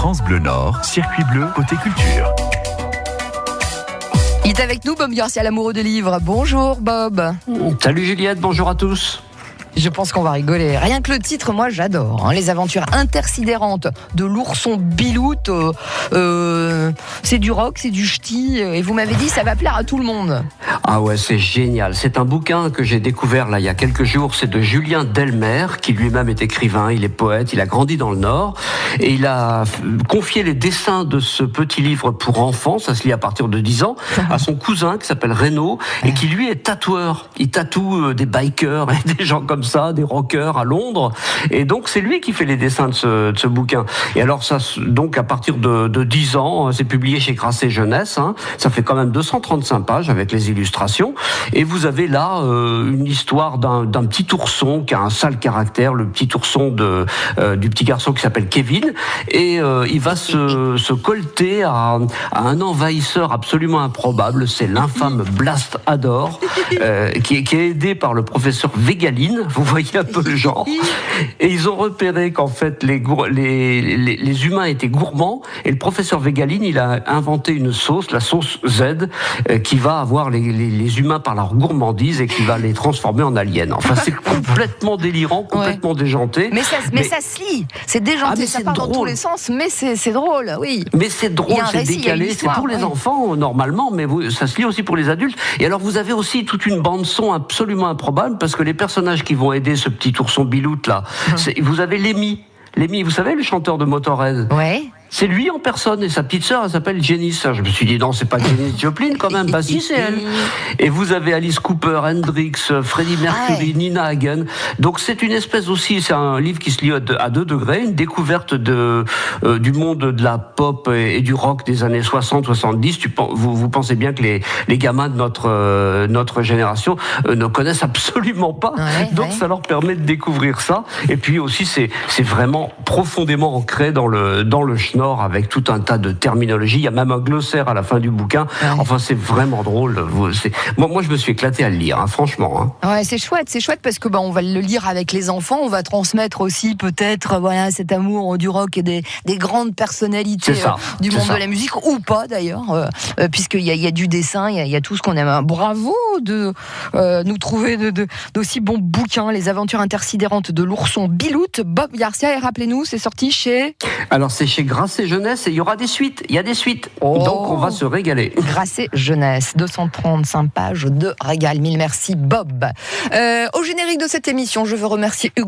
France Bleu Nord, circuit bleu côté culture. Il est avec nous, Bob Garcia, l'amoureux de livres. Bonjour Bob. Salut Juliette, bonjour à tous. Je pense qu'on va rigoler. Rien que le titre, moi j'adore. Les aventures intersidérantes de l'ourson Biloute. C'est du rock, c'est du ch'ti. Et vous m'avez dit, ça va plaire à tout le monde. Ah ouais, c'est génial. C'est un bouquin que j'ai découvert là il y a quelques jours. C'est de Julien Delmer, qui lui-même est écrivain, il est poète, il a grandi dans le Nord. Et il a confié les dessins de ce petit livre pour enfants, ça se lit à partir de 10 ans, à son cousin qui s'appelle Renaud, et qui lui est tatoueur. Il tatoue des bikers et des gens comme ça, des rockers à Londres. Et donc c'est lui qui fait les dessins de ce bouquin. Et alors ça, donc à partir de 10 ans, c'est publié chez Grasset Jeunesse. Ça fait quand même 235 pages avec les illustrations. Et vous avez là une histoire d'un petit ourson qui a un sale caractère, le petit ourson du petit garçon qui s'appelle Kevin. Et il va se colter à un envahisseur absolument improbable. C'est l'infâme Blast Ador, qui est aidé par le professeur Végaline. Vous voyez un peu le genre. Et ils ont repéré qu'en fait les humains étaient gourmands. Et le professeur Végaline, il a inventé une sauce, la sauce Z, qui va avoir les humains par leur gourmandise et qui va les transformer en aliens. Enfin, c'est complètement délirant, complètement déjanté. Mais ça se lit. C'est déjanté, ça part dans tous les sens, mais c'est drôle, oui. Mais c'est drôle, c'est décalé, c'est pour les enfants normalement, mais ça se lit aussi pour les adultes. Et alors vous avez aussi toute une bande son absolument improbable, parce que les personnages qui vont aider ce petit ourson Biloute là, vous avez Lemmy, vous savez, le chanteur de Motorhead. Ouais. C'est lui en personne, et sa petite sœur, elle s'appelle Janis. Je me suis dit, non, c'est pas Janis Joplin quand même. Bah si, c'est elle. Et vous avez Alice Cooper, Hendrix, Freddie Mercury, Nina Hagen. Donc c'est une espèce aussi, c'est un livre qui se lit à 2 degrés, une découverte du monde de la pop et du rock des années 60-70. Vous pensez bien que les gamins de notre génération ne connaissent absolument pas. Donc ça leur permet de découvrir ça. Et puis aussi, c'est vraiment profondément ancré dans le schnorr, avec tout un tas de terminologie. Il y a même un glossaire à la fin du bouquin. Enfin, c'est vraiment drôle. Moi, je me suis éclaté à le lire, franchement. Ouais, c'est chouette parce que on va le lire avec les enfants. On va transmettre aussi peut-être cet amour du rock et des grandes personnalités du monde de la musique, ou pas d'ailleurs, puisqu'il y a du dessin, il y a tout ce qu'on aime. Bravo de nous trouver d'aussi bons bouquins. Les aventures intersidérantes de l'ourson Biloute. Bob Garcia, et rappelez-nous, c'est sorti chez... Alors c'est chez Grasset Jeunesse, et il y aura des suites. Il y a des suites. Donc on va se régaler. Grasset Jeunesse, 235 pages de régal. Mille merci Bob. Au générique de cette émission, je veux remercier Hugo